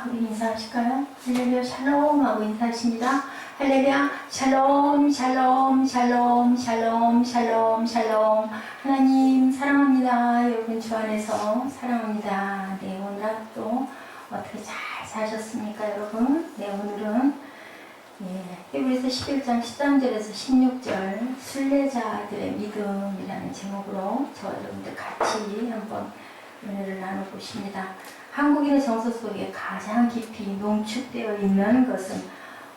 우리 인사하실까요? 할렐루야 샬롬 하고 인사하십니다. 할렐루야 샬롬 샬롬 샬롬 샬롬 샬롬 샬롬. 하나님 사랑합니다. 여러분 주 안에서 사랑합니다. 네, 오늘 하루도 어떻게 잘 사셨습니까 여러분? 네, 오늘은 히브리서 11장 13절에서 16절 순례자들의 믿음이라는 제목으로 저와 여러분들 같이 한번 은혜를 나눠보십니다. 한국인의 정서 속에 가장 깊이 농축되어 있는 것은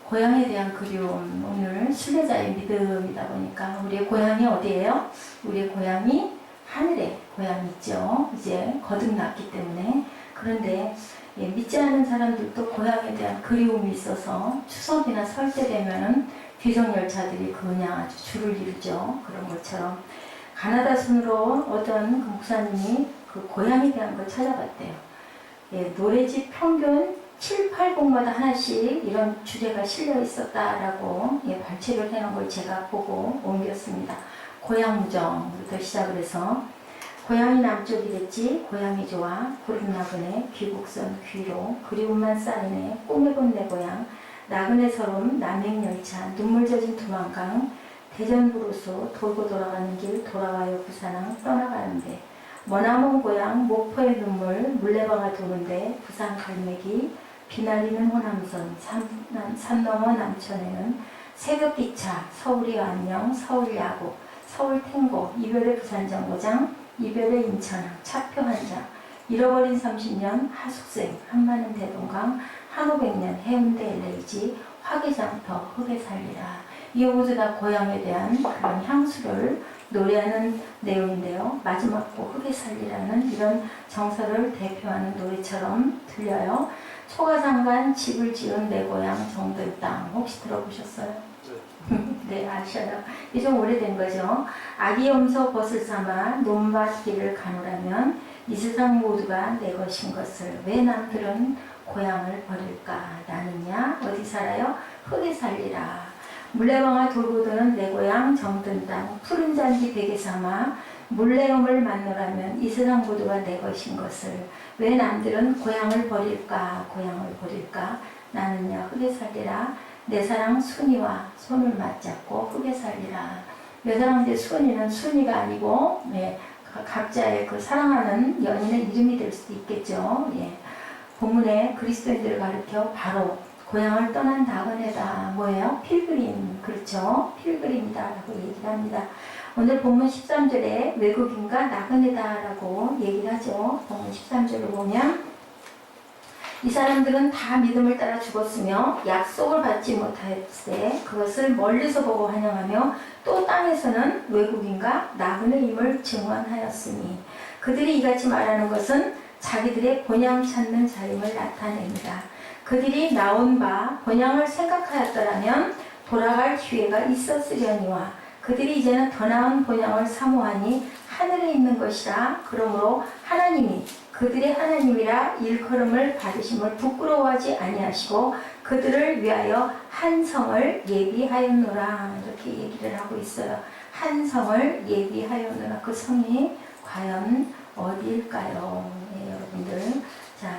고향에 대한 그리움, 오늘 순례자의 믿음이다 보니까 우리의 고향이 어디예요? 우리의 고향이 하늘에 고향이 있죠. 이제 거듭났기 때문에. 그런데 믿지 않는 사람들도 고향에 대한 그리움이 있어서 추석이나 설 때 되면 귀성열차들이 그냥 아주 줄을 이루죠. 그런 것처럼 가나다 순으로 어떤 그 목사님이 그 고향에 대한 걸 찾아봤대요. 노래집 평균 7, 8곡마다 하나씩 이런 주제가 실려 있었다라고 발췌를 해놓은 걸 제가 보고 옮겼습니다. 고향 무정부터 시작을 해서 고향이 남쪽이랬지 고향이 좋아 구름 나그네 귀국선 귀로 그리움만 쌓이네 꿈에 본 내 고향 나그네 서름 남행열차 눈물 젖은 두만강 대전부로서 돌고 돌아가는 길 돌아와요 부산항 떠나가는데 머나먼 고향 목포의 눈물 물레방아 도는데 부산 갈매기 비날리는 호남선 산 너머 남천에는 새벽기차 서울이 안녕 서울야구 서울탱고 이별의 부산정거장 이별의 인천항 차표 한장 잃어버린 30년 하숙생 한마는 대동강 한 500년 해운대 LAG 화개장터 흙에 살리라. 이 모두 다 고향에 대한 그런 향수를 노래하는 내용인데요. 마지막 곡 흙에 살리라는 이런 정서를 대표하는 노래처럼 들려요. 초가장간 집을 지은 내 고향 정든 땅 혹시 들어보셨어요? 네, 아셔요. 이게 좀 오래된 거죠. 아기 염소 벗을 삼아 논밭 길을 가누라면 이 세상 모두가 내 것인 것을 왜 남들은 고향을 버릴까? 나는야 어디 살아요? 흙에 살리라. 물레방아 돌고 도는 내 고향 정든 땅 푸른 잔디 베개 삼아 물레음을 만노라면 이 세상 모두가 내 것인 것을 왜 남들은 고향을 버릴까? 고향을 버릴까? 나는야 흙에 살리라. 내 사랑 순이와 손을 맞잡고 흙에 살리라. 내 사랑인데 순이는 순이가 아니고 각자의 그 사랑하는 연인의 이름이 될 수도 있겠죠. 본문에 그리스도인들을 가리켜 바로 고향을 떠난 나그네다. 뭐예요? 필그림. 그렇죠? 필그림이다 라고 얘기를 합니다. 오늘 본문 13절에 외국인과 나그네다 라고 얘기를 하죠. 본문 13절을 보면 이 사람들은 다 믿음을 따라 죽었으며 약속을 받지 못하였으되 그것을 멀리서 보고 환영하며 또 땅에서는 외국인과 나그네임을 증언하였으니 그들이 이같이 말하는 것은 자기들의 본향 찾는 자임을 나타냅니다. 그들이 나온 바 본향을 생각하였더라면 돌아갈 기회가 있었으려니와 그들이 이제는 더 나은 본향을 사모하니 하늘에 있는 것이라. 그러므로 하나님이 그들의 하나님이라 일컬음을 받으심을 부끄러워하지 아니하시고 그들을 위하여 한 성을 예비하였노라. 이렇게 얘기를 하고 있어요. 한 성을 예비하였노라. 그 성이 과연 어디일까요? 여러분들. 자,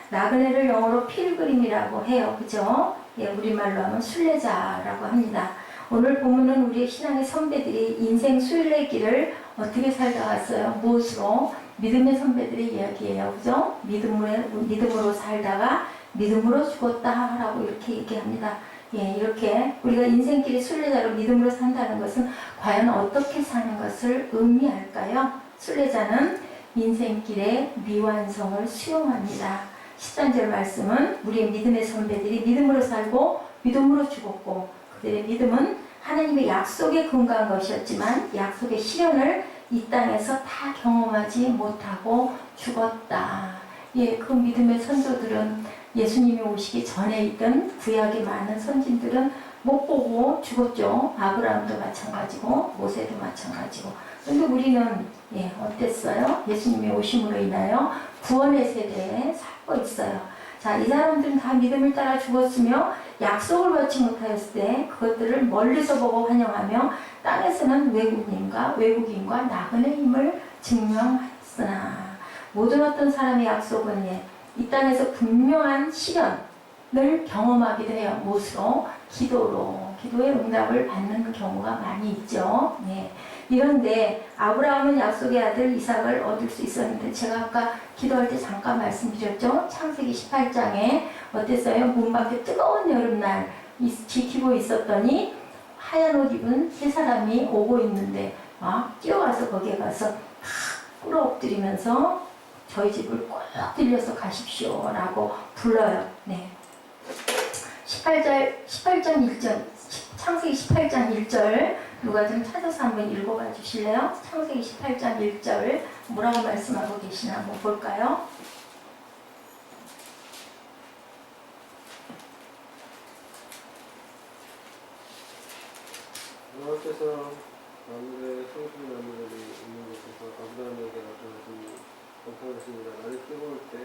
나그네를 영어로 필그림이라고 해요. 그죠? 우리말로 하면 순례자라고 합니다. 오늘 본문은 우리의 신앙의 선배들이 인생 순례길을 어떻게 살다 갔어요? 무엇으로? 믿음의 선배들의 이야기예요. 그죠? 믿음으로 살다가 믿음으로 죽었다라고 이렇게 얘기합니다. 이렇게 우리가 인생길이 순례자로 믿음으로 산다는 것은 과연 어떻게 사는 것을 의미할까요? 순례자는 인생길의 미완성을 수용합니다. 13절 말씀은 우리의 믿음의 선배들이 믿음으로 살고 믿음으로 죽었고 그들의 믿음은 하나님의 약속에 근거한 것이었지만 약속의 실현을 이 땅에서 다 경험하지 못하고 죽었다. 그 믿음의 선조들은 예수님이 오시기 전에 있던 구약의 많은 선진들은 못 보고 죽었죠. 아브라함도 마찬가지고 모세도 마찬가지고. 그런데 우리는 어땠어요? 예수님이 오심으로 인하여 구원의 세대에 살고 있어요. 자, 이 사람들은 다 믿음을 따라 죽었으며 약속을 받지 못하였을 때 그것들을 멀리서 보고 환영하며 땅에서는 외국인과 나그네임을 증명하였으나 모든 어떤 사람의 약속은 이 땅에서 분명한 시련을 경험하기도 해요. 무엇으로? 기도로. 기도의 응답을 받는 경우가 많이 있죠. 네. 이런데 아브라함은 약속의 아들 이삭을 얻을 수 있었는데 제가 아까 기도할 때 잠깐 말씀드렸죠. 창세기 18장에 어땠어요? 문 밖에 뜨거운 여름날 지키고 있었더니 하얀 옷 입은 세 사람이 오고 있는데 막 뛰어와서 거기에 가서 탁 꿇어 엎드리면서 저희 집을 꼭 들려서 가십시오 라고 불러요. 네. 18장 1절, 창세기 18장 1절 누가 좀 찾아서 한번 읽어봐 주실래요? 창세기 18장 1절 뭐라고 말씀하고 계시나 한번 볼까요? 여호와께서 나무의 성수 나무들이 있는 곳에서 아브라함에게 나타나시니 나타나십니다. 날이 뜨거울 때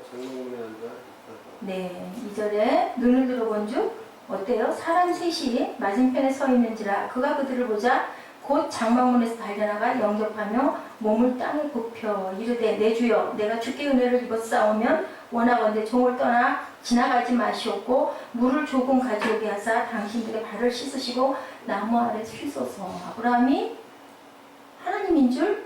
장막문에 앉아 있다가. 네, 2절에 눈을 들어본 즉 어때요? 사람 셋이 맞은편에 서 있는지라 그가 그들을 보자 곧 장막문에서 달려나가 영접하며 몸을 땅에 굽혀 이르되 내 주여 내가 주께 은혜를 입었사오면 원하건대 종을 떠나 지나가지 마시옵고 물을 조금 가져오게 하사 당신들의 발을 씻으시고 나무 아래 쉬소서. 아브라함이 하나님인 줄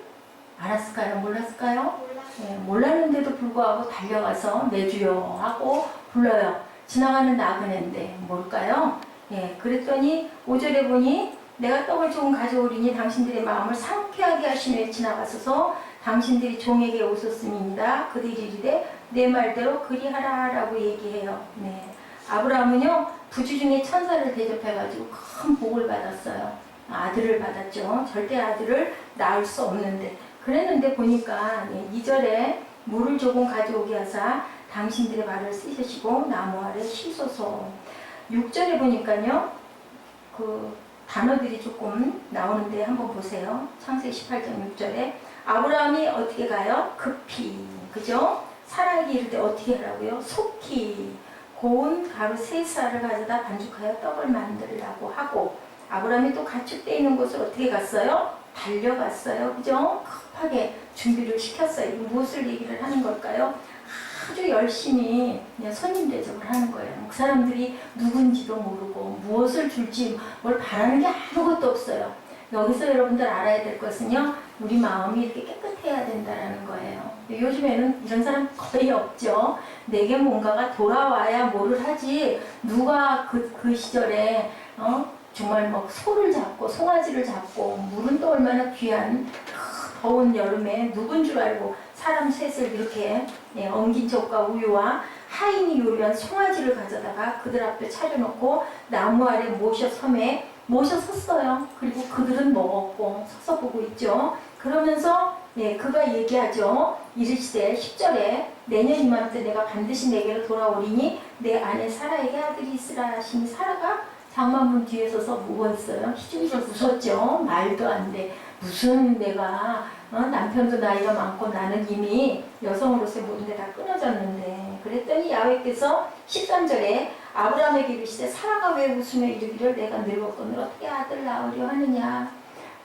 알았을까요? 몰랐을까요? 네, 몰랐는데도 불구하고 달려가서 내 주여 하고 불러요. 지나가는 나그네인데 뭘까요? 예, 그랬더니 5절에 보니 내가 떡을 조금 가져오리니 당신들의 마음을 상쾌하게 하시며 지나가소서. 당신들이 종에게 오셨음이니이다. 그들이 이르되 내 말대로 그리하라 라고 얘기해요. 네. 아브라함은요 부주 중에 천사를 대접해가지고 큰 복을 받았어요. 아들을 받았죠. 절대 아들을 낳을 수 없는데 그랬는데 보니까 2절에 물을 조금 가져오게 하사 당신들의 발을 씻으시고 나무 아래 쉬소서. 6절에 보니까요 그 단어들이 조금 나오는데 한번 보세요. 창세기 18장 6절에 아브라함이 어떻게 가요? 급히, 그죠? 사라에게 이르되 어떻게 하라고요? 속히 고운 가루 3쌀을 가져다 반죽하여 떡을 만들라고 하고 아브라함이 또 가축대 있는 곳을 어떻게 갔어요? 달려갔어요. 그죠? 급하게 준비를 시켰어요. 무엇을 얘기를 하는 걸까요? 아주 열심히 그냥 손님 대접을 하는 거예요. 그 사람들이 누군지도 모르고 무엇을 줄지 뭘 바라는 게 아무것도 없어요. 여기서 여러분들 알아야 될 것은요. 우리 마음이 이렇게 깨끗해야 된다는 거예요. 요즘에는 이런 사람 거의 없죠. 내게 뭔가가 돌아와야 뭐를 하지. 누가 그 시절에 정말 막 소를 잡고 송아지를 잡고 물은 또 얼마나 귀한 더운 여름에 누군 줄 알고 사람 셋을 이렇게 엉긴 젖과 우유와 하인이 요리한 송아지를 가져다가 그들 앞에 차려놓고 나무 아래 모셔 섬에 모셔 섰어요. 그리고 그들은 먹었고 서서 보고 있죠. 그러면서 그가 얘기하죠. 이르시되 10절에 내년 이맘때 내가 반드시 내게로 돌아오리니 내 아내 사라에게 아들이 있으라 하시니 사라가 장막문 뒤에 서서 누워있어요. 희죽이적 웃었죠. 말도 안 돼. 무슨 내가 남편도 나이가 많고 나는 이미 여성으로서의 모든 게 다 끊어졌는데. 그랬더니 야훼께서 13절에 아브라함에게 이르시되 사라가 왜 웃으며 이르기를 내가 늙었거늘 어떻게 아들 낳으려 하느냐.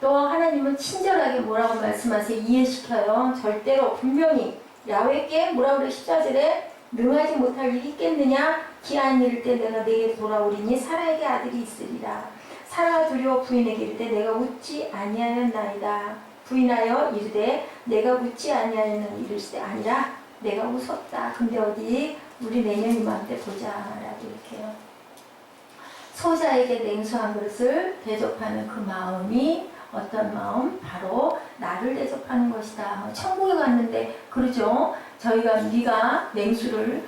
또 하나님은 친절하게 뭐라고 말씀하세요? 이해시켜요. 절대로 분명히 야훼께 뭐라고 그래 14절에 능하지 못할 일이 있겠느냐. 기한 이를 때 내가 내게 돌아오리니 사라에게 아들이 있으리라. 사라가 두려워 부인에게 이르되 내가 웃지 아니하였나이다. 부인하여 이르되 내가 웃지 아니하였느니 이르시되 아니라 내가 웃었다. 근데 어디 우리 내년 이맘때 보자 라고 이렇게 해요. 소자에게 냉수 한 그릇을 대접하는 그 마음이 어떤 마음? 바로 나를 대접하는 것이다. 천국에 갔는데 그러죠. 저희가 네가 냉수를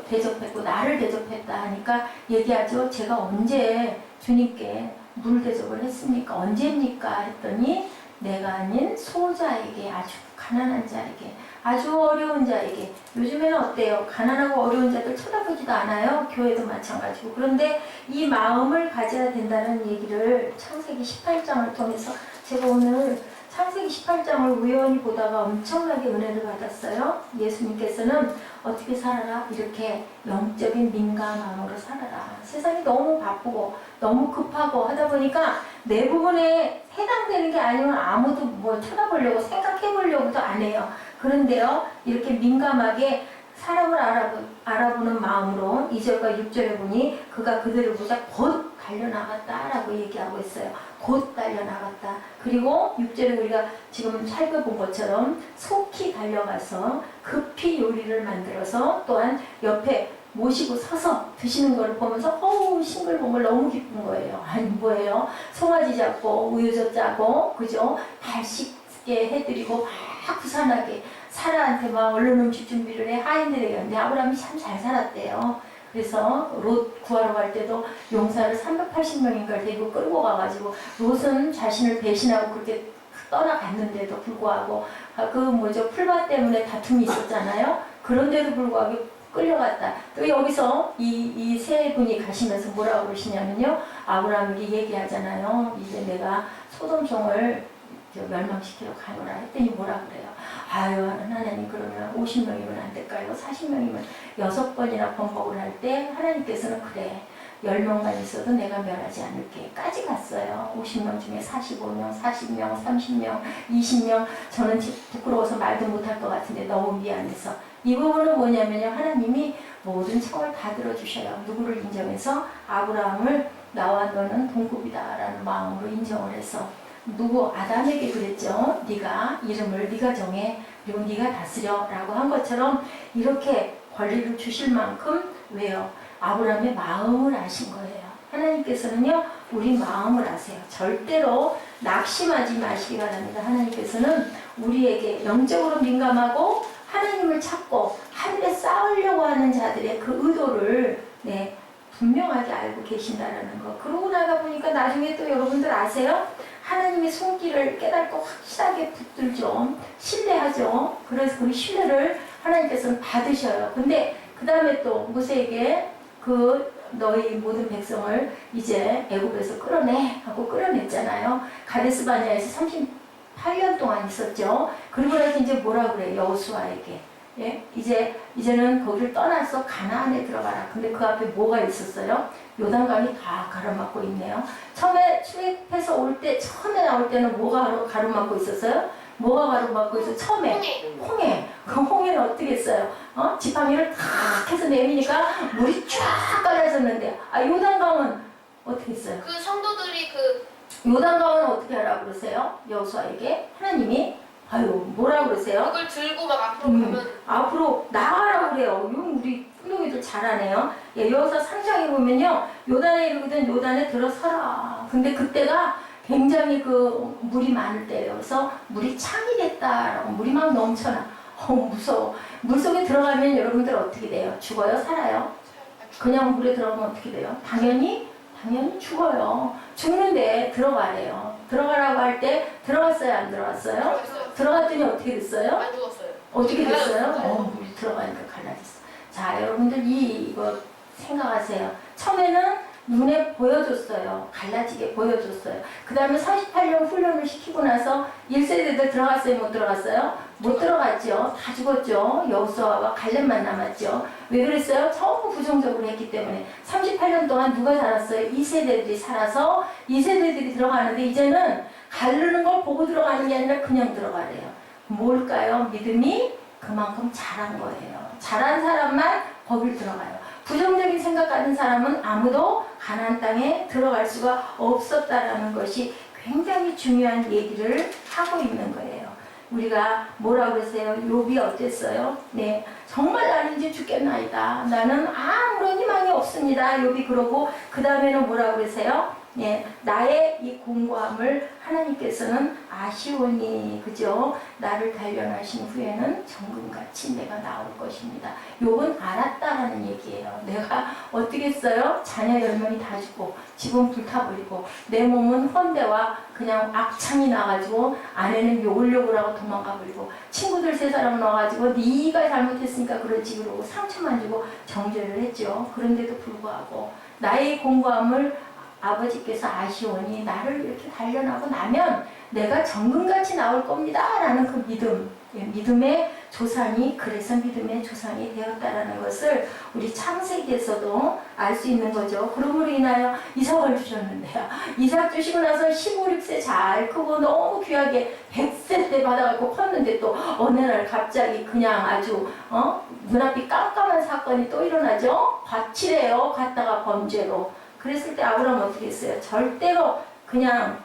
대접했고 나를 대접했다 하니까 얘기하죠. 제가 언제 주님께 물 대접을 했습니까? 언제입니까? 했더니 내가 아닌 소자에게 아주 가난한 자에게 아주 어려운 자에게 요즘에는 어때요? 가난하고 어려운 자들 쳐다보지도 않아요. 교회도 마찬가지고. 그런데 이 마음을 가져야 된다는 얘기를 창세기 18장을 통해서 제가 오늘 창세기 18장을 우연히 보다가 엄청나게 은혜를 받았어요. 예수님께서는 어떻게 살아라? 이렇게 영적인 민감함으로 살아라. 세상이 너무 바쁘고 너무 급하고 하다 보니까 내 부분에 해당되는 게 아니면 아무도 뭐 쳐다보려고 생각해보려고도 안 해요. 그런데요, 이렇게 민감하게 사람을 알아보는 마음으로 2절과 6절에 보니 그가 그들을 보자 곧 달려나갔다라고 얘기하고 있어요. 곧 달려나갔다. 그리고 6절에 우리가 지금 살펴본 것처럼 속히 달려가서 급히 요리를 만들어서 또한 옆에 모시고 서서 드시는 걸 보면서 어우 싱글벙글 너무 기쁜 거예요. 아니 뭐예요? 송아지 잡고 우유젓 짜고 그죠? 발 씻게 해드리고 막 부산하게 사라한테 막 얼른 음식 준비를 해 하인들에게. 근데 아브라함이 참 잘 살았대요. 그래서 롯 구하러 갈 때도 용사를 380명인가를 데리고 끌고 가가지고 롯은 자신을 배신하고 그렇게 떠나갔는데도 불구하고 그 뭐죠 풀밭 때문에 다툼이 있었잖아요. 그런데도 불구하고 끌려갔다. 또 여기서 이 세 분이 가시면서 뭐라고 그러시냐면요. 아브라함에게 얘기하잖아요. 이제 내가 소돔성을 멸망시키러 가노라 했더니 뭐라 그래요. 아유 하나님 그러면 50명이면 안 될까요? 40명이면 6번이나 번복을 할 때 하나님께서는 그래 10명만 있어도 내가 멸하지 않을게 까지 갔어요. 50명 중에 45명, 40명, 30명, 20명 저는 부끄러워서 말도 못할 것 같은데 너무 미안해서 이 부분은 뭐냐면요. 하나님이 모든 청을 다 들어주셔요. 누구를 인정해서 아브라함을 나와 너는 동급이다 라는 마음으로 인정을 해서 누구 아담에게 그랬죠. 네가 이름을 네가 정해 그리고 네가 다스려 라고 한 것처럼 이렇게 권리를 주실 만큼 왜요? 아브라함의 마음을 아신 거예요. 하나님께서는요 우리 마음을 아세요. 절대로 낙심하지 마시기 바랍니다. 하나님께서는 우리에게 영적으로 민감하고 하나님을 찾고 하늘에 쌓으려고 하는 자들의 그 의도를 분명하게 알고 계신다라는 거. 그러고 나가 보니까 나중에 또 여러분들 아세요? 하나님의 손길을 깨닫고 확실하게 붙들죠. 신뢰하죠. 그래서 그 신뢰를 하나님께서는 받으셔요. 근데 그 다음에 또 모세에게 그 너희 모든 백성을 이제 애굽에서 끌어내 하고 끌어냈잖아요. 가데스 바네아에서 38년 동안 있었죠. 그리고 나서 이제 뭐라 그래 여호수아에게 예? 이제는 거기를 떠나서 가나안에 들어가라. 근데 그 앞에 뭐가 있었어요? 요단강이 다 가로막고 있네요. 처음에 출애굽해서 처음에 나올 때는 뭐가 가로막고 있었어요? 뭐가 가로막고 있어? 처음에 홍해. 그 홍해는 어떻게 했어요? 지팡이를 탁 해서 내미니까 물이 쫙 깔아졌는데 요단강은 어떻게 했어요? 그 성도들이 요단강은 어떻게 하라고 그러세요? 여호수아에게 하나님이 뭐라 그러세요? 그걸 들고 막 앞으로 가면 앞으로 나가라고 그래요. 우리 훌륭이들 잘하네요. 예, 여기서 3장에 보면요. 요단에 이르거든 요단에 들어서라. 근데 그때가 굉장히 그 물이 많을 때예요. 그래서 물이 창이 됐다라고 물이 막 넘쳐나. 무서워. 물속에 들어가면 여러분들 어떻게 돼요? 죽어요? 살아요? 그냥 물에 들어가면 어떻게 돼요? 당연히 죽어요. 죽는데 들어가래요. 들어가라고 할 때 들어갔어요? 안 들어갔어요? 들어갔더니 어떻게 됐어요? 안 죽었어요. 어떻게 됐어요? 물이 들어가니까 갈라졌어. 자, 여러분들 이거 생각하세요. 처음에는 눈에 보여줬어요. 갈라지게 보여줬어요. 그 다음에 38년 훈련을 시키고 나서 1세대들 들어갔어요? 못 들어갔어요? 못 들어갔죠. 다 죽었죠. 여호수아와 갈렙만 남았죠. 왜 그랬어요? 전부 부정적으로 했기 때문에 38년 동안 누가 살았어요? 2세대들이 살아서 2세대들이 들어가는데 이제는 가르는 걸 보고 들어가는 게 아니라 그냥 들어가래요. 뭘까요? 믿음이 그만큼 잘한 거예요. 잘한 사람만 거길 들어가요. 부정적인 생각 가진 사람은 아무도 가나안 땅에 들어갈 수가 없었다라는 것이 굉장히 중요한 얘기를 하고 있는 거예요. 우리가 뭐라고 그랬어요? 욥이 어땠어요? 네, 정말 나는 이제 죽겠나이다. 나는 아무런 희망이 없습니다. 욥이 그러고 그 다음에는 뭐라고 그랬어요? 예, 나의 이 공고함을 하나님께서는 아시오니 그죠? 나를 단련하신 후에는 정금같이 내가 나올 것입니다. 욥은 알았다라는 얘기예요. 내가 어떻게 했어요? 자녀 10명이 다 죽고 집은 불타버리고 내 몸은 헌대와 그냥 악창이 나가지고 아내는 욕을 하고 도망가버리고 친구들 3사람 나와가지고 네가 잘못했으니까 그러지 그러고 상처만 주고 정죄를 했죠. 그런데도 불구하고 나의 공고함을 아버지께서 아시오니 나를 이렇게 단련하고 나면 내가 정금같이 나올 겁니다 라는 그 믿음의 조상이 그래서 믿음의 조상이 되었다라는 것을 우리 창세기에서도 알 수 있는 거죠. 그러므로 인하여 이삭을 주셨는데요. 이삭 주시고 나서 15, 16세 잘 크고 너무 귀하게 100세 때 받아갖고 컸는데 또 어느 날 갑자기 그냥 아주 눈앞이 깜깜한 사건이 또 일어나죠. 과칠해요. 갔다가 범죄로. 그랬을 때 아브라함 어떻게 했어요? 절대로 그냥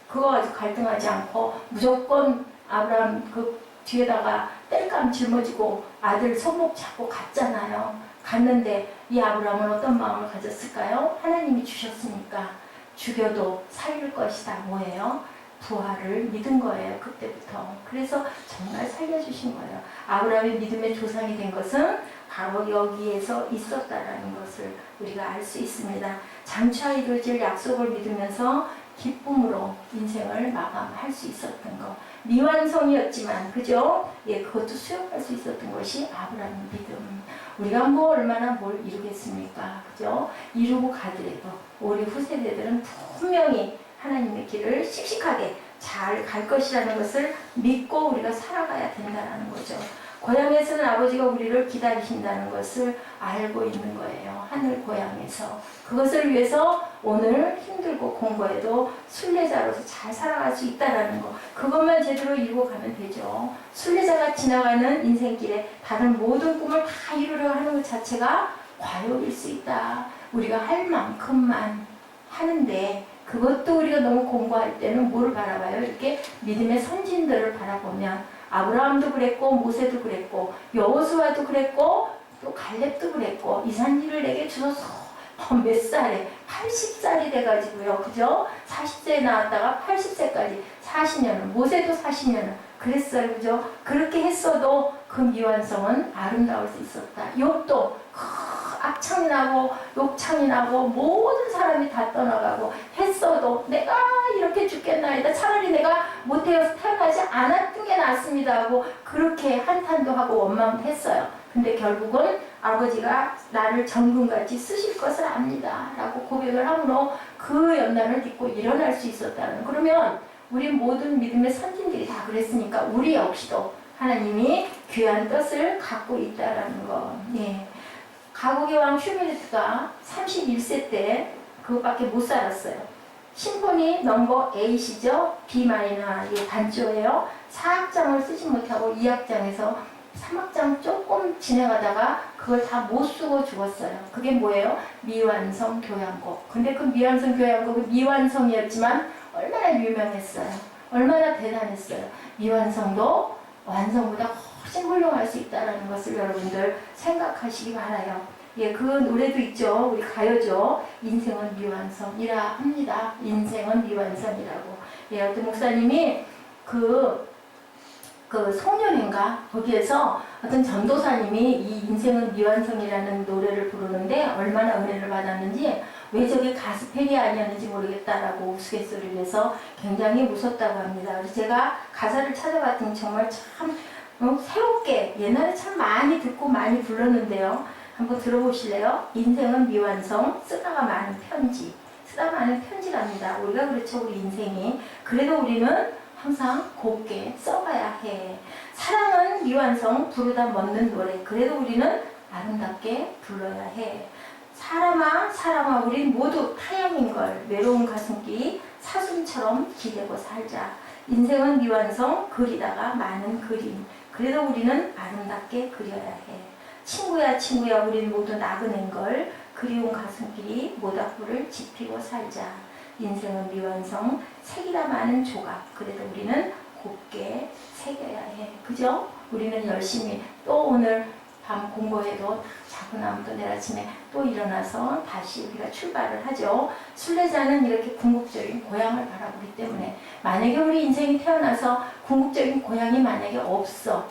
그거 가지고 갈등하지 않고 무조건 아브라함 그 뒤에다가 땔감 짊어지고 아들 손목 잡고 갔잖아요. 갔는데 이 아브라함은 어떤 마음을 가졌을까요? 하나님이 주셨으니까 죽여도 살릴 것이다. 뭐예요? 부활을 믿은 거예요. 그때부터. 그래서 정말 살려주신 거예요. 아브라함의 믿음의 조상이 된 것은 바로 여기에서 있었다라는 것을 우리가 알 수 있습니다. 장차 이루어질 약속을 믿으면서 기쁨으로 인생을 마감할 수 있었던 것. 미완성이었지만, 그죠? 예, 그것도 수용할 수 있었던 것이 아브라함의 믿음. 우리가 뭐 얼마나 뭘 이루겠습니까? 그죠? 이루고 가더라도 우리 후세대들은 분명히 하나님의 길을 씩씩하게 잘 갈 것이라는 것을 믿고 우리가 살아가야 된다는 거죠. 고향에서는 아버지가 우리를 기다리신다는 것을 알고 있는 거예요. 하늘 고향에서. 그것을 위해서 오늘 힘들고 공부해도 순례자로서 잘 살아갈 수 있다는 거. 그것만 제대로 이루고 가면 되죠. 순례자가 지나가는 인생길에 다른 모든 꿈을 다 이루려 하는 것 자체가 과욕일 수 있다. 우리가 할 만큼만 하는데 그것도 우리가 너무 공부할 때는 뭐를 바라봐요? 이렇게 믿음의 선진들을 바라보면 아브라함도 그랬고 모세도 그랬고 여호수아도 그랬고 또 갈렙도 그랬고 이 산지를 내게 주소서. 몇 살에 80살이 돼가지고요. 그죠? 40세에 나왔다가 80세까지 40년을 모세도 40년을 그랬어요. 그죠? 그렇게 했어도 그 미완성은 아름다울 수 있었다. 욥도 악창이 나고 욕창이 나고 모든 사람이 다 떠나가고 했어도 내가 이렇게 죽겠나이다. 차라리 내가 못되어서 태어나지 않았던 게 낫습니다 하고 그렇게 한탄도 하고 원망도 했어요. 근데 결국은 아버지가 나를 정금같이 쓰실 것을 압니다 라고 고백을 함으로 그 연단을 딛고 일어날 수 있었다는. 그러면 우리 모든 믿음의 선진들이 다 그랬으니까 우리 역시도 하나님이 귀한 뜻을 갖고 있다라는 거. 예. 가곡의 왕 슈미르트가 31세 때 그것밖에 못 살았어요. 심포니 넘버 8이죠. B 마이너의 반조예요. 4악장을 쓰지 못하고 2악장에서 3악장 조금 진행하다가 그걸 다 못 쓰고 죽었어요. 그게 뭐예요? 미완성 교향곡. 근데 그 미완성 교향곡은 미완성이었지만 얼마나 유명했어요. 얼마나 대단했어요. 미완성도 완성보다 훨씬 훌륭할 수 있다는 것을 여러분들 생각하시기 바라요. 예, 그 노래도 있죠. 우리 가요죠. 인생은 미완성이라 합니다. 인생은 미완성이라고. 예, 어떤 목사님이 그 송년회인가 거기에서 어떤 전도사님이 이 인생은 미완성이라는 노래를 부르는데 얼마나 은혜를 받았는지 왜 저게 가스펠이 아니었는지 모르겠다라고 우스갯소리를 해서 굉장히 무섭다고 합니다. 그래서 제가 가사를 찾아봤더니 정말 참 새롭게 옛날에 참 많이 듣고 많이 불렀는데요. 한번 들어보실래요? 인생은 미완성, 쓰다가 많은 편지. 쓰다 많은 편지랍니다. 우리가 그렇죠. 우리 인생이. 그래도 우리는 항상 곱게 써가야 해. 사랑은 미완성, 부르다 멎는 노래. 그래도 우리는 아름답게 불러야 해. 사람아, 우린 모두 타향인걸. 외로운 가슴끼 사슴처럼 기대고 살자. 인생은 미완성, 그리다가 많은 그림. 그래도 우리는 아름답게 그려야 해. 친구야, 우린 모두 나그네인걸. 그리운 가슴끼리 모닥불을 지피고 살자. 인생은 미완성, 색이라 많은 조각. 그래도 우리는 곱게 새겨야 해. 그죠? 우리는 열심히 또 오늘 밤 공부해도 자고 나면 또 내일 아침에 또 일어나서 다시 우리가 출발을 하죠. 순례자는 이렇게 궁극적인 고향을 바라보기 때문에 만약에 우리 인생이 태어나서 궁극적인 고향이 만약에 없어.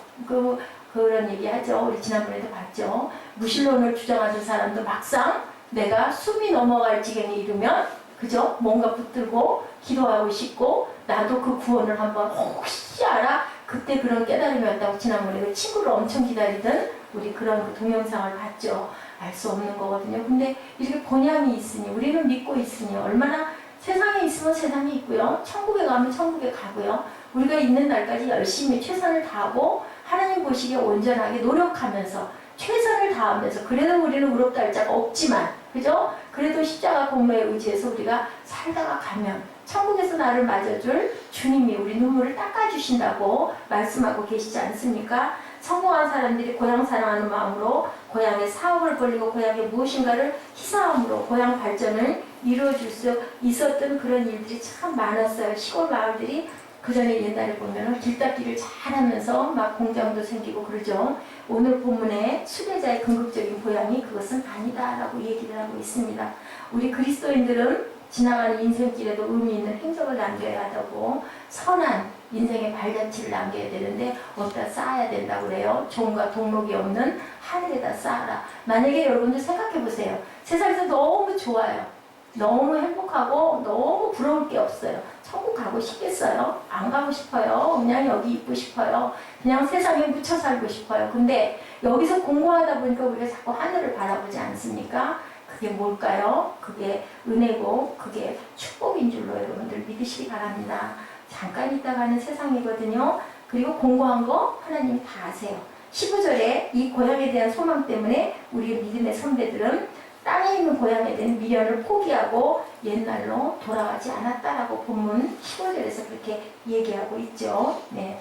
그런 얘기 하죠. 우리 지난번에도 봤죠. 무신론을 주장하는 사람도 막상 내가 숨이 넘어갈 지경에 이르면 그죠? 뭔가 붙들고 기도하고 싶고 나도 그 구원을 한번 혹시 알아? 그때 그런 깨달음이 왔다고 지난번에 그 친구를 엄청 기다리던 우리 그런 동영상을 봤죠. 알 수 없는 거거든요. 근데 이렇게 본향이 있으니 우리는 믿고 있으니 얼마나 세상에 있으면 세상에 있고요. 천국에 가면 천국에 가고요. 우리가 있는 날까지 열심히 최선을 다하고 하나님 보시기에 온전하게 노력하면서 최선을 다하면서 그래도 우리는 의롭다 할 자가 없지만 그죠? 그래도 십자가 공로에 의지해서 우리가 살다가 가면 천국에서 나를 맞아줄 주님이 우리 눈물을 닦아주신다고 말씀하고 계시지 않습니까? 성공한 사람들이 고향 사랑하는 마음으로 고향에 사업을 벌리고 고향에 무엇인가를 희사함으로 고향 발전을 이루어줄 수 있었던 그런 일들이 참 많았어요. 시골 마을들이 그 전에 옛날에 보면은 길닦이를 잘하면서 막 공장도 생기고 그러죠. 오늘 본문에 수배자의 궁극적인 고향이 그것은 아니다라고 얘기를 하고 있습니다. 우리 그리스도인들은 지나가는 인생길에도 의미 있는 행적을 남겨야 하고 선한 인생의 발자취를 남겨야 되는데 어디다 쌓아야 된다고 그래요. 종과 동록이 없는 하늘에다 쌓아라. 만약에 여러분들 생각해 보세요. 세상에서 너무 좋아요. 너무 행복하고 너무 부러울 게 없어요. 천국 가고 싶겠어요? 안 가고 싶어요. 그냥 여기 있고 싶어요. 그냥 세상에 묻혀 살고 싶어요. 근데 여기서 공부하다 보니까 우리가 자꾸 하늘을 바라보지 않습니까? 그게 뭘까요? 그게 은혜고 그게 축복인 줄로 여러분들 믿으시기 바랍니다. 잠깐 있다 가는 세상이거든요. 그리고 공부한 거 하나님이 다 아세요. 15절에 이 고향에 대한 소망 때문에 우리 믿음의 선배들은 땅에 있는 고향에 대한 미련을 포기하고 옛날로 돌아가지 않았다라고 본문 15절에서 그렇게 얘기하고 있죠. 네.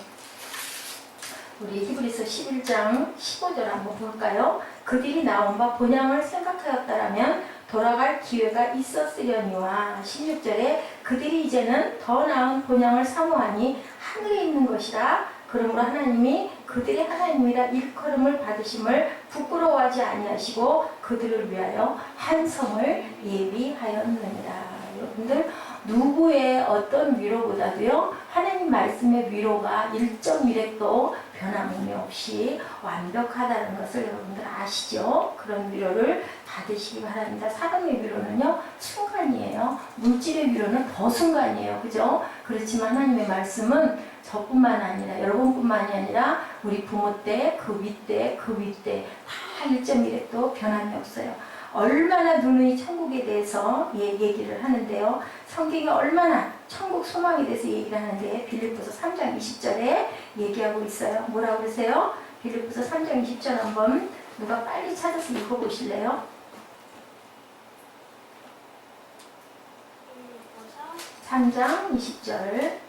우리 히브리서 11장 15절 한번 볼까요? 그들이 나온 바 본향을 생각하였다라면 돌아갈 기회가 있었으려니와 16절에 그들이 이제는 더 나은 본향을 사모하니 하늘에 있는 것이라 그러므로 하나님이 그들이 하나님이라 일컬음을 받으심을 부끄러워하지 아니하시고 그들을 위하여 한 성을 예비하였느니라. 여러분들 누구의 어떤 위로보다도요 하나님 말씀의 위로가 1.1획도 변함이 없이 완벽하다는 것을 여러분들 아시죠? 그런 위로를 받으시기 바랍니다. 사람의 위로는요 순간이에요. 물질의 위로는 더 순간이에요. 그죠? 그렇지만 하나님의 말씀은 저뿐만 아니라 여러분뿐만이 아니라 우리 부모 때, 그 윗때, 그 윗때 다 1.1획도 변함이 없어요. 얼마나 누누이 천국에 대해서 얘기를 하는데요. 성경이 얼마나 천국 소망에 대해서 얘기를 하는데 빌립보서 3장 20절에 얘기하고 있어요. 뭐라고 그러세요? 빌립보서 3장 20절 한번 누가 빨리 찾아서 읽어보실래요? 3장 20절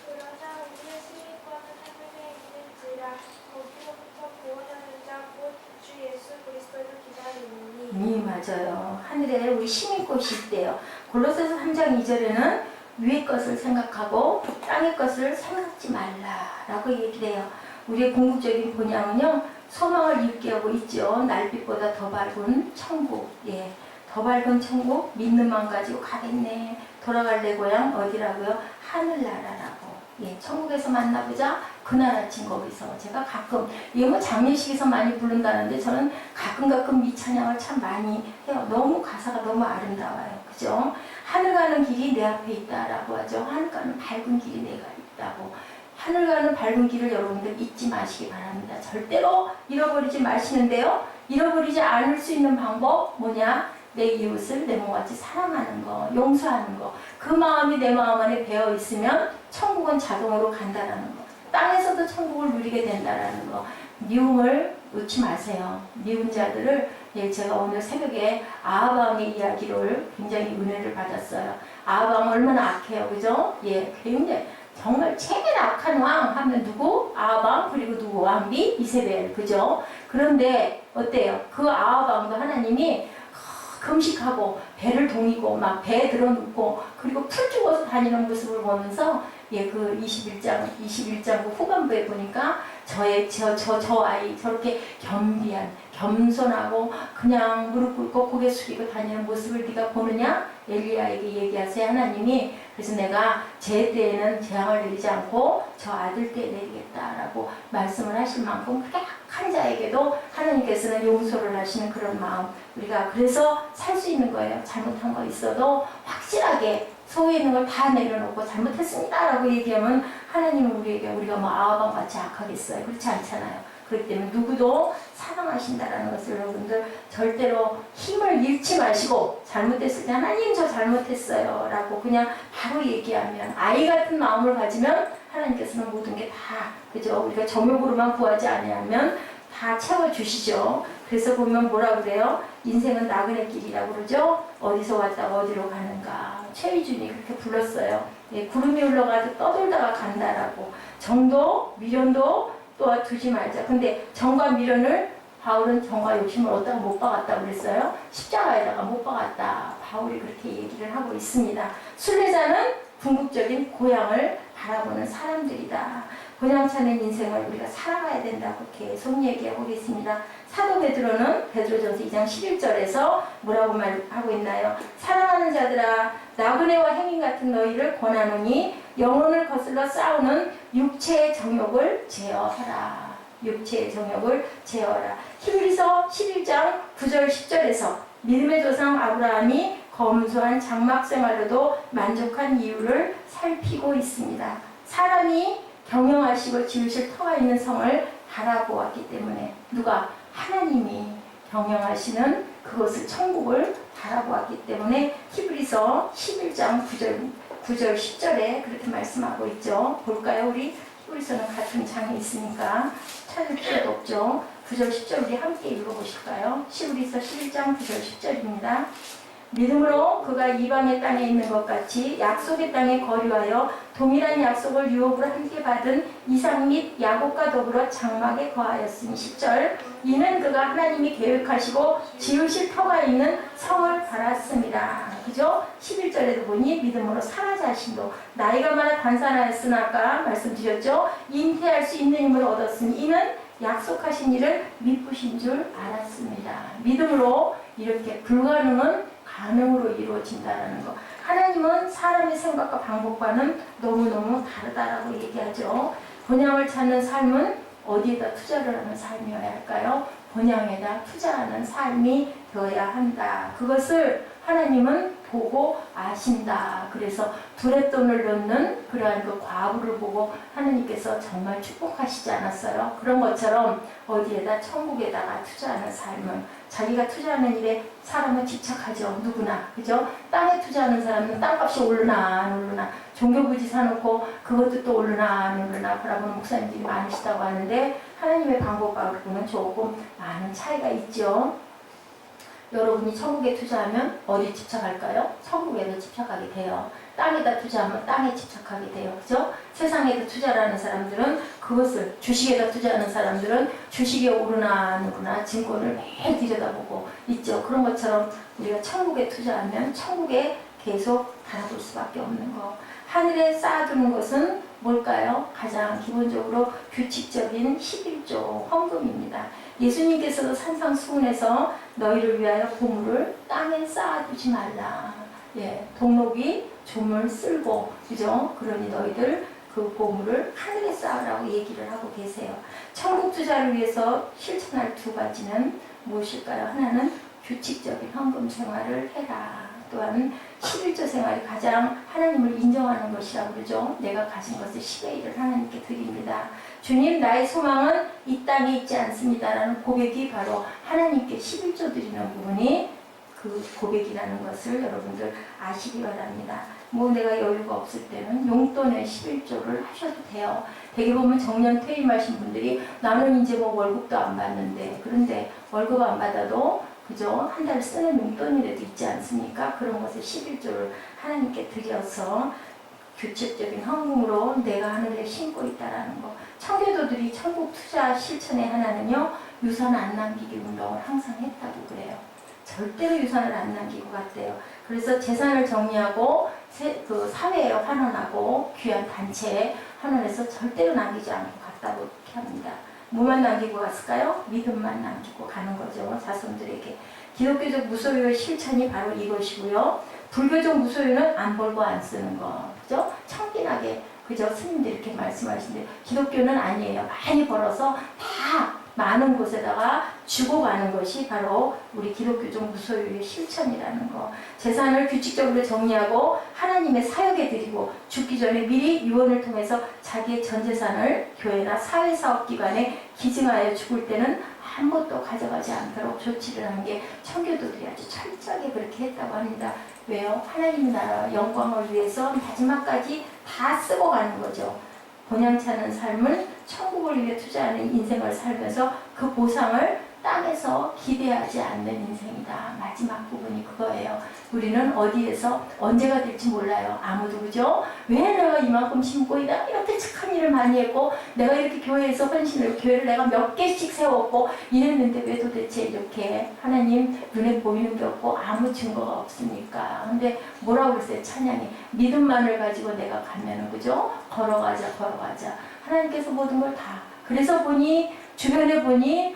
그러자 우리의 승리권은 하늘에 있는지라 거기로부터 구원하는 자 곧 주 예수 그리스도를 기다리니. 맞아요. 하늘에 우리 시민꽃이 있대요. 골로새서 3장 2절에는 위의 것을 생각하고 땅의 것을 생각지 말라라고 얘기를 해요. 우리의 궁극적인 본향은요 소망을 입게 하고 있죠. 날빛보다 더 밝은 천국. 예, 더 밝은 천국 믿는 마음 가지고 가겠네. 돌아갈 내 고향 어디라고요? 하늘나라라고. 예, 천국에서 만나보자. 그날 아침 거기서 제가 가끔 이게 뭐 장례식에서 많이 부른다는데 저는 가끔 이 찬양을 참 많이 해요. 너무 가사가 너무 아름다워요. 그죠? 하늘 가는 길이 내 앞에 있다라고 하죠. 하늘 가는 밝은 길이 내가 있다고. 하늘 가는 밝은 길을 여러분들 잊지 마시기 바랍니다. 절대로 잃어버리지 마시는데요. 잃어버리지 않을 수 있는 방법 뭐냐? 내 이웃을 내 몸같이 사랑하는 거, 용서하는 거. 그 마음이 내 마음 안에 배어 있으면 천국은 자동으로 간다라는 거. 땅에서도 천국을 누리게 된다라는 거. 미움을 놓지 마세요. 미운 자들을 제가 오늘 새벽에 아하방의 이야기를 굉장히 은혜를 받았어요. 아하방 얼마나 악해요, 그죠? 예, 굉장히 정말 제일 악한 왕 하면 누구? 아하방 그리고 누구? 왕비 이세벨, 그죠? 그런데 어때요? 그 아하방도 하나님이 금식하고 배를 동이고 막 배 들어눕고 그리고 풀 죽어서 다니는 모습을 보면서 그 21장 후반부에 보니까 저 아이 저렇게 겸비한 겸손하고 그냥 무릎 꿇고 고개 숙이고 다니는 모습을 네가 보느냐? 엘리야에게 얘기하세요. 하나님이 그래서 내가 제 때에는 재앙을 내리지 않고 저 아들 때에 내리겠다라고 말씀을 하실 만큼 그렇게 악한 자에게도 하나님께서는 용서를 하시는 그런 마음 우리가 그래서 살 수 있는 거예요. 잘못한 거 있어도 확실하게 속에 있는 걸 다 내려놓고 잘못했습니다 라고 얘기하면 하나님은 우리가 뭐 아하방 같이 악하겠어요. 그렇지 않잖아요. 그렇기 때문에 누구도 사랑하신다라는 것을 여러분들 절대로 힘을 잃지 마시고 잘못했을 때 하나님 저 잘못했어요 라고 그냥 바로 얘기하면 아이 같은 마음을 가지면 하나님께서는 모든 게 다 그죠? 우리가 정욕으로만 구하지 아니하면 다 채워주시죠. 그래서 보면 뭐라 그래요? 인생은 나그네 길이라고 그러죠? 어디서 왔다가 어디로 가는가. 최희준이 그렇게 불렀어요. 예, 구름이 올라가도 떠돌다가 간다라고. 정도, 미련도 또 두지 말자. 근데 정과 미련을 바울은 정과 욕심을 어디다가 못 박았다고 그랬어요? 십자가에다가 못 박았다. 바울이 그렇게 얘기를 하고 있습니다. 순례자는 궁극적인 고향을 바라보는 사람들이다. 고향차는 인생을 우리가 살아가야 된다고 계속 얘기하고 있습니다. 사도 베드로는 베드로전서 2장 11절에서 뭐라고 말하고 있나요? 사랑하는 자들아 나그네와 행인 같은 너희를 권하노니 영혼을 거슬러 싸우는 육체의 정욕을 제어하라. 육체의 정욕을 제어하라. 히브리서 11장 9절 10절에서 믿음의 조상 아브라함이 검소한 장막 생활로도 만족한 이유를 살피고 있습니다. 사람이 경영하시고 지으실 터가 있는 성을 바라보았기 때문에 누가? 하나님이 경영하시는 그것을 천국을 바라보았기 때문에 히브리서 11장 9절 10절에 그렇게 말씀하고 있죠. 볼까요? 우리 히브리서는 같은 장에 있으니까 찾을 필요도 없죠. 9절 10절 우리 함께 읽어보실까요? 히브리서 11장 9절 10절입니다. 믿음으로 그가 이방의 땅에 있는 것 같이 약속의 땅에 거류하여 동일한 약속을 유업으로 함께 받은 이삭 및 야곱과 더불어 장막에 거하였으니 10절 이는 그가 하나님이 계획하시고 지으실 터가 있는 성을 바랐습니다. 그죠? 11절에도 보니 믿음으로 사라 자신도 나이가 많아 단산하였으나 아까 말씀드렸죠? 잉태할 수 있는 힘을 얻었으니 이는 약속하신 일을 미쁘신 줄 알았습니다. 믿음으로 이렇게 불가능은 가능으로 이루어진다는 거. 하나님은 사람의 생각과 방법과는 너무너무 다르다라고 얘기하죠. 본향을 찾는 삶은 어디에다 투자를 하는 삶이어야 할까요? 본향에다 투자하는 삶이 되어야 한다. 그것을 하나님은 보고 아신다. 그래서 두랫돈을 넣는 그러한 그 과부를 보고 하나님께서 정말 축복하시지 않았어요? 그런 것처럼 어디에다 천국에다가 투자하는 삶은 자기가 투자하는 일에 사람은 집착하죠. 누구나. 그죠? 땅에 투자하는 사람은 땅값이 오르나 안 오르나 종교부지 사놓고 그것도 또 오르나 안 오르나 바라보는 목사님들이 많으시다고 하는데 하나님의 방법하고는 조금 많은 차이가 있죠. 여러분이 천국에 투자하면 어디 집착할까요? 천국에도 집착하게 돼요. 땅에다 투자하면 땅에 집착하게 돼요. 그죠? 세상에다 투자를 하는 사람들은 그것을 주식에다 투자하는 사람들은 주식이 오르나 안 오르나 증권을 매일 들여다보고 있죠. 그런 것처럼 우리가 천국에 투자하면 천국에 계속 바라볼 수밖에 없는 거. 하늘에 쌓아두는 것은 뭘까요? 가장 기본적으로 규칙적인 11조 헌금입니다. 예수님께서도 산상수훈에서 너희를 위하여 보물을 땅에 쌓아두지 말라. 예, 동록이 조물 쓸고, 그죠? 그러니 너희들 그 보물을 하늘에 쌓으라고 얘기를 하고 계세요. 천국 투자를 위해서 실천할 두 가지는 무엇일까요? 하나는 규칙적인 헌금 생활을 해라. 또한 11조 생활이 가장 하나님을 인정하는 것이라고 그러죠. 내가 가진 것을 10의 1을 하나님께 드립니다. 주님 나의 소망은 이 땅에 있지 않습니다. 라는 고백이 바로 하나님께 11조 드리는 부분이 그 고백이라는 것을 여러분들 아시기 바랍니다. 뭐 내가 여유가 없을 때는 용돈의 11조를 하셔도 돼요. 대개 보면 정년 퇴임하신 분들이 나는 이제 뭐 월급도 안 받는데 그런데 월급 안 받아도 그죠? 한 달 쓰는 용돈이라도 있지 않습니까? 그런 것을 11조를 하나님께 드려서 규칙적인 헌금으로 내가 하늘에 심고 있다라는 거. 청교도들이 천국 투자 실천의 하나는요. 유산 안 남기기 운동을 항상 했다고 그래요. 절대로 유산을 안 남기고 갔대요. 그래서 재산을 정리하고 그 사회에 환원하고 귀한 단체에 환원해서 절대로 남기지 않고 갔다고 이렇게 합니다. 뭐만 남기고 갔을까요? 믿음만 남기고 가는 거죠. 자손들에게. 기독교적 무소유의 실천이 바로 이것이고요. 불교적 무소유는 안 벌고 안 쓰는 거. 그죠? 청빈하게, 그죠? 스님들 이렇게 말씀하시는데, 기독교는 아니에요. 많이 벌어서 다 많은 곳에다가 주고 가는 것이 바로 우리 기독교적 무소유의 실천이라는 거. 재산을 규칙적으로 정리하고 하나님의 사역에 드리고 죽기 전에 미리 유언을 통해서 자기의 전 재산을 교회나 사회사업기관에 기증하여 죽을 때는 아무것도 가져가지 않도록 조치를 한 게 청교도들이 아주 철저하게 그렇게 했다고 합니다. 왜요? 하나님 나라 영광을 위해서 마지막까지 다 쓰고 가는 거죠. 본향치 않은 삶을 천국을 위해 투자하는 인생을 살면서 그 보상을 땅에서 기대하지 않는 인생이다. 마지막 부분이 그거예요. 우리는 어디에서 언제가 될지 몰라요. 아무도. 그죠? 왜 내가 이만큼 심고 내가 이렇게 착한 일을 많이 했고 내가 이렇게 교회에서 헌신을 교회를 내가 몇 개씩 세웠고 이랬는데 왜 도대체 이렇게 하나님 눈에 보이는 게 없고 아무 증거가 없습니까? 근데 뭐라고 그랬어요? 찬양이 믿음만을 가지고 내가 가면은 그죠? 걸어가자. 하나님께서 모든 걸 다. 그래서 보니 주변에 보니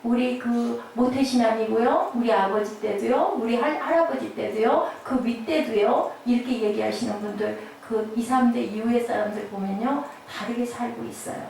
우리 그 모태신앙이고요. 우리 아버지 때도요. 우리 할아버지 때도요. 그 윗때도요. 이렇게 얘기하시는 분들 그 2, 3대 이후의 사람들 보면요. 다르게 살고 있어요.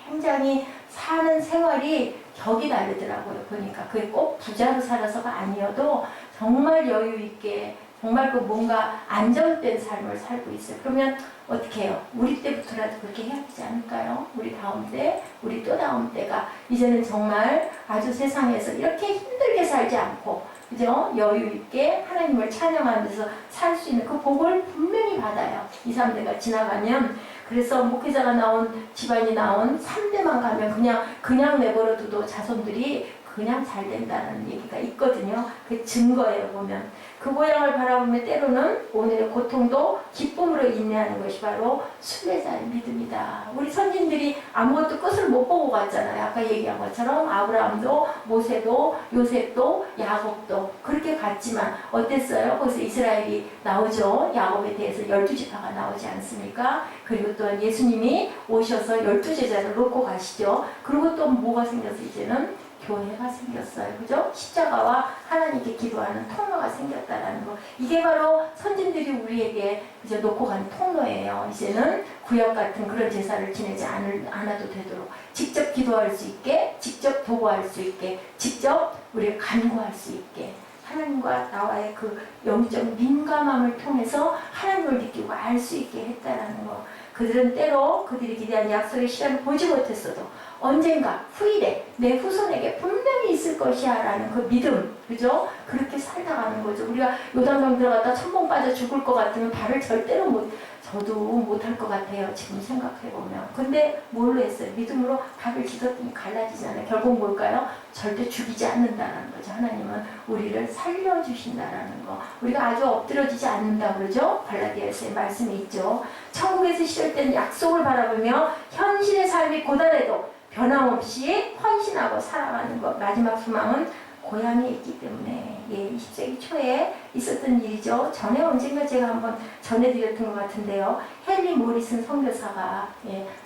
굉장히 사는 생활이 격이 다르더라고요. 보니까 그게 꼭 부자로 살아서가 아니어도 정말 여유 있게 정말 그 뭔가 안정된 삶을 살고 있어요. 그러면 어떻게 해요? 우리 때부터라도 그렇게 해야 되지 않을까요? 우리 다음 때, 우리 또 다음 때가 이제는 정말 아주 세상에서 이렇게 힘들게 살지 않고 그죠? 여유 있게 하나님을 찬양하면서 살 수 있는 그 복을 분명히 받아요. 2, 3대가 지나가면 그래서 목회자가 나온 집안이 나온 3대만 가면 그냥 내버려둬도 자손들이 그냥 잘 된다는 얘기가 있거든요. 그 증거예요. 보면 그 모양을 바라보면 때로는 오늘의 고통도 기쁨으로 인내하는 것이 바로 순례자의 믿음이다. 우리 선진들이 아무것도 끝을 못 보고 갔잖아요. 아까 얘기한 것처럼 아브라함도 모세도 요셉도 야곱도 그렇게 갔지만 어땠어요? 거기서 이스라엘이 나오죠. 야곱에 대해서 12지파가 나오지 않습니까? 그리고 또 예수님이 오셔서 12제자를 놓고 가시죠. 그리고 또 뭐가 생겨서 이제는 교회가 생겼어요. 그죠? 십자가와 하나님께 기도하는 통로가 생겼다라는 거. 이게 바로 선진들이 우리에게 이제 놓고 간 통로예요. 이제는 구약 같은 그런 제사를 지내지 않아도 되도록 직접 기도할 수 있게, 직접 도구할 수 있게, 직접 우리가 간구할 수 있게 하나님과 나와의 그 영적 민감함을 통해서 하나님을 느끼고 알 수 있게 했다라는 거. 그들은 때로 그들이 기대한 약속의 시간을 보지 못했어도 언젠가 후일에 내 후손에게 분명히 있을 것이야 라는 그 믿음, 그죠? 그렇게 살다가는 거죠. 우리가 요단강 들어갔다 천봉 빠져 죽을 것 같으면 발을 절대로 저도 못할 것 같아요. 지금 생각해보면. 근데 뭘로 했어요? 믿음으로 발을 딛었더니 갈라지잖아요. 결국 뭘까요? 절대 죽이지 않는다는 거죠. 하나님은 우리를 살려주신다라는 거. 우리가 아주 엎드려지지 않는다 그러죠? 갈라디아서의 말씀이 있죠. 천국에서 시절된 약속을 바라보며 현실의 삶이 고단해도 변함없이 헌신하고 살아가는 것. 마지막 소망은 고향에 있기 때문에 20세기 초에 있었던 일이죠. 전에 언젠가 제가 한번 전해드렸던 것 같은데요. 헨리 모리슨 선교사가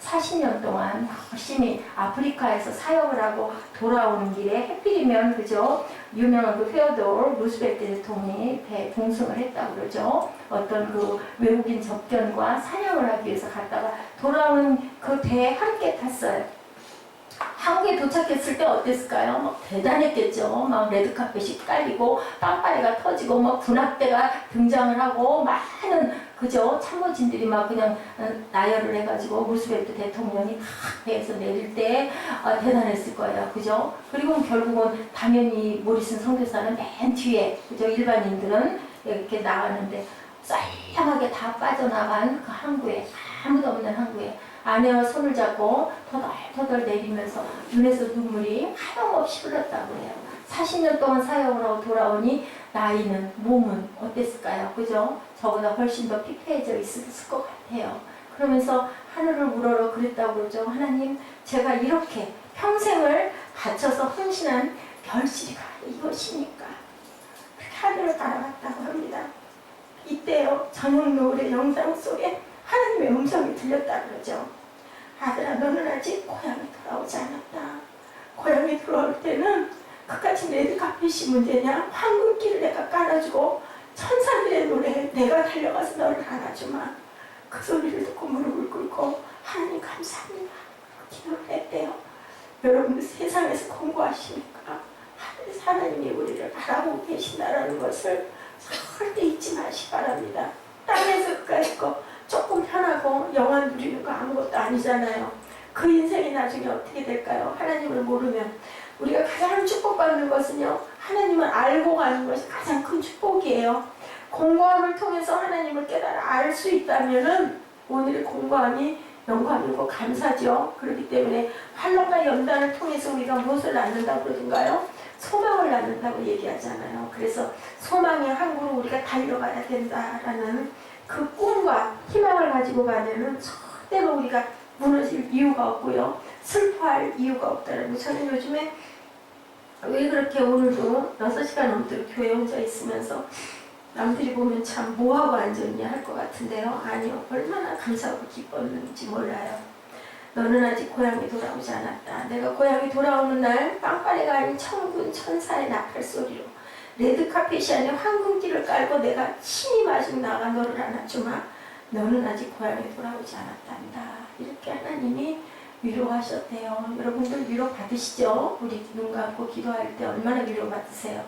40년 동안 열심히 아프리카에서 사역을 하고 돌아오는 길에 해필이면 그죠? 유명한 그 페어도르 루스벨트 대통령이 배 동승을 했다고 그러죠. 어떤 그 외국인 접견과 사냥을 하기 위해서 갔다가 돌아오는 그 배에 함께 탔어요. 한국에 도착했을 때 어땠을까요? 막 대단했겠죠. 막 레드카펫이 깔리고 빵빠레가 터지고 막 군악대가 등장을 하고 많은 그죠? 참모진들이 막 그냥 나열을 해가지고 루스벨트 대통령이 탁 배에서 내릴 때 대단했을 거예요. 그죠? 그리고 결국은 당연히 모리슨 선교사는 맨 뒤에 그죠? 일반인들은 이렇게 나가는데 썰렁하게 다 빠져나간 그 항구에 아무도 없는 항구에 아내와 손을 잡고 터덜터덜 내리면서 눈에서 눈물이 하염없이 흘렀다고 해요. 40년 동안 사역을 하고 돌아오니 나이는 몸은 어땠을까요? 그죠? 저보다 훨씬 더 피폐해져 있을 것 같아요. 그러면서 하늘을 우러러 그랬다고 그러죠. 하나님, 제가 이렇게 평생을 바쳐서 헌신한 결실이가 이것이니까 그렇게 하늘을 따라갔다고 합니다. 이때요, 저녁 노을의 영상 속에 하나님의 음성이 들렸다 그러죠. 아들아, 너는 아직 고향에 돌아오지 않았다. 고향에 돌아올 때는 그까지 레드카펫이 문제냐? 황금길을 내가 깔아주고 천사들의 노래에 내가 달려가서 너를 안아주마. 그 소리를 듣고 무릎을 꿇고 하나님 감사합니다. 기도를 했대요. 여러분들 세상에서 공부하시니까 하늘에서 하나님이 우리를 바라보고 계신다는 것을 절대 잊지 마시기 바랍니다. 땅에서 그까짓 거 조금 편하고 영화 누리는 거 아무것도 아니잖아요. 그 인생이 나중에 어떻게 될까요? 하나님을 모르면. 우리가 가장 축복받는 것은요, 하나님을 알고 가는 것이 가장 큰 축복이에요. 공고함을 통해서 하나님을 깨달아 알 수 있다면은 오늘의 공고함이 영광이고 감사죠. 그렇기 때문에 환난과 연단을 통해서 우리가 무엇을 낳는다고 그러던가요? 소망을 낳는다고 얘기하잖아요. 그래서 소망의 항구로 우리가 달려가야 된다라는 그 꿈과 희망을 가지고 가면은 절대로 우리가 무너질 이유가 없고요. 슬퍼할 이유가 없다는 거. 저는 요즘에 왜 그렇게 오늘도 6시간 넘도록 교회 혼자 있으면서 남들이 보면 참 뭐하고 앉았냐 할 것 같은데요. 아니요. 얼마나 감사하고 기뻤는지 몰라요. 너는 아직 고향에 돌아오지 않았다. 내가 고향에 돌아오는 날 빵빠레가 아닌 천군 천사의 나팔 소리로 레드카펫이 아닌 황금띠를 깔고 내가 신이 마중 나가 너를 안아주마. 너는 아직 고향에 돌아오지 않았단다. 이렇게 하나님이 위로하셨대요. 여러분들 위로 받으시죠? 우리 눈 감고 기도할 때 얼마나 위로 받으세요?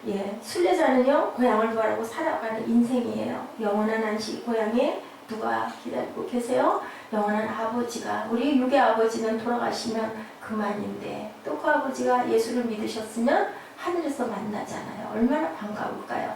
예, 순례자는요 고향을 바라고 살아가는 인생이에요. 영원한 안식 고향에 누가 기다리고 계세요? 영원한 아버지가. 우리 육의 아버지는 돌아가시면 그만인데 또 그 아버지가 예수를 믿으셨으면 하늘에서 만나잖아요. 얼마나 반가울까요?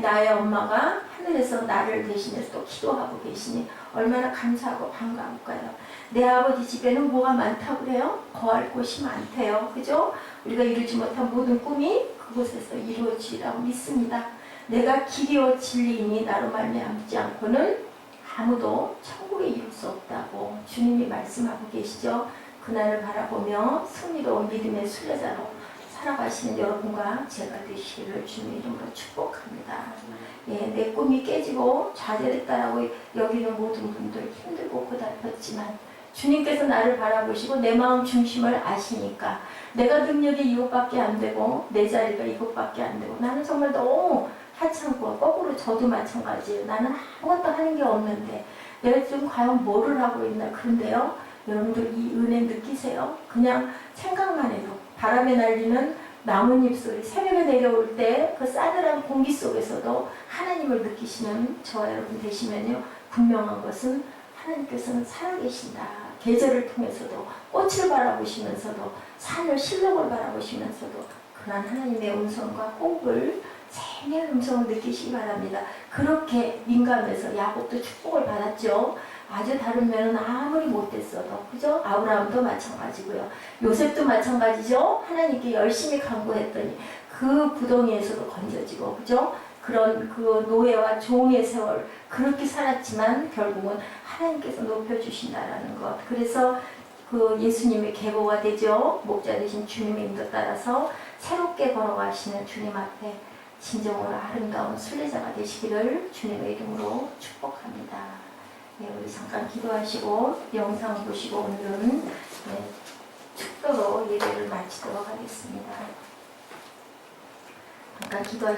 나의 엄마가 하늘에서 나를 대신해서 또 기도하고 계시니 얼마나 감사하고 반가울까요? 내 아버지 집에는 뭐가 많다고 그래요? 거할 곳이 많대요. 그죠? 우리가 이루지 못한 모든 꿈이 그곳에서 이루어지리라고 믿습니다. 내가 길이요 진리이니 나로 말미암지 않고는 아무도 천국에 이룰 수 없다고 주님이 말씀하고 계시죠. 그날을 바라보며 승리로운 믿음의 순례자로 살아가시는 여러분과 제가 되시기를 주님의 이름으로 축복합니다. 예, 내 꿈이 깨지고 좌절했다라고 여기는 모든 분들 힘들고 고달팠지만 주님께서 나를 바라보시고 내 마음 중심을 아시니까 내가 능력이 이것밖에 안 되고 내 자리가 이것밖에 안 되고 나는 정말 너무 하찮고 거꾸로 저도 마찬가지예요. 나는 아무것도 하는 게 없는데 내가 지금 과연 뭐를 하고 있나. 그런데요 여러분들 이 은혜 느끼세요? 그냥 생각만 해도 바람에 날리는 나뭇잎 소리 새벽에 내려올 때 그 싸늘한 공기 속에서도 하나님을 느끼시는 저와 여러분 되시면요 분명한 것은 하나님께서는 살아계신다. 계절을 통해서도 꽃을 바라보시면서도 산을 실록을 바라보시면서도 그런 하나님의 음성과 호흡을 생의 음성을 느끼시기 바랍니다. 그렇게 민감해서 야곱도 축복을 받았죠. 아주 다른 면은 아무리 못됐어도 그죠? 아브라함도 마찬가지고요. 요셉도 마찬가지죠. 하나님께 열심히 간구했더니 그 구덩이에서도 건져지고 그죠? 그런 그 노예와 종의 세월 그렇게 살았지만 결국은 하나님께서 높여주신다라는 것. 그래서 그 예수님의 계보가 되죠. 목자 되신 주님의 인도 따라서 새롭게 걸어가시는 주님 앞에 진정으로 아름다운 순례자가 되시기를 주님의 이름으로 축복합니다. 네, 우리 잠깐 기도하시고 영상 보시고 오늘은 축도로 예배를 마치도록 하겠습니다. 잠깐 기도하시고